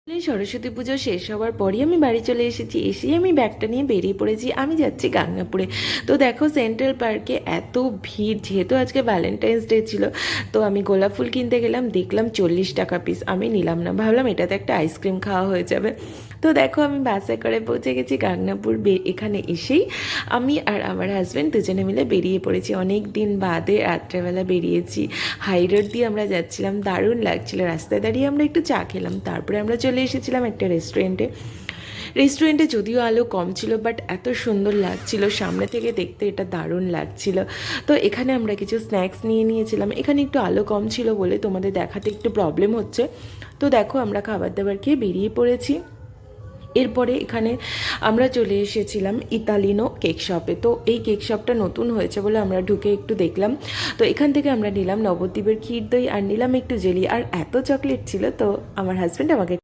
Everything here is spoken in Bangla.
সরস্বতী পুজো শেষ হওয়ার পরই আমি বাড়ি চলে এসেছি। এসেই আমি ব্যাগটা নিয়ে বেরিয়ে পড়েছি, আমি যাচ্ছি গাংনাপুরে। তো দেখো সেন্ট্রাল পার্কে এত ভিড়, যেহেতু আজকে ভ্যালেন্টাইন্স ডে ছিল, তো আমি গোলাপ ফুল কিনতে গেলাম, দেখলাম 40 টাকা পিস। আমি নিলাম না, ভাবলাম এটাতে একটা আইসক্রিম খাওয়া হয়ে যাবে। তো দেখো আমি বাসে করে পৌঁছে গেছি গাংনাপুর। এখানে এসেই আমি আর আমার হাজব্যান্ড দুজনে মিলে বেরিয়ে পড়েছি। অনেক দিন বাদে রাত্রেবেলা বেরিয়েছি। হাই রোড দিয়ে আমরা যাচ্ছিলাম, দারুণ লাগছিল। রাস্তায় দাঁড়িয়ে আমরা একটু চা খেলাম, তারপরে আমরা চলে এসেছিলাম একটা রেস্টুরেন্টে যদিও আলো কম ছিল, বাট এত সুন্দর লাগছিল, সামনে থেকে দেখতে এটা দারুণ লাগছিল। তো এখানে আমরা কিছু স্ন্যাক্স নিয়ে নিয়েছিলাম। এখানে একটু আলো কম ছিল বলে তোমাদের দেখাতে একটু প্রবলেম হচ্ছে। তো দেখো আমরা খাবার দাবার খেয়ে বেরিয়ে পড়েছি। এরপরে এখানে আমরা চলে এসেছিলাম ইতালিনো কেক শপে। তো এই কেক শপটা নতুন হয়েছে বলে আমরা ঢুকে একটু দেখলাম। তো এখান থেকে আমরা নিলাম নবদ্বীপের ক্ষীর দই আর নিলাম একটু জেলি, আর এত চকলেট ছিল, তো আমার হাজব্যান্ড আমাকে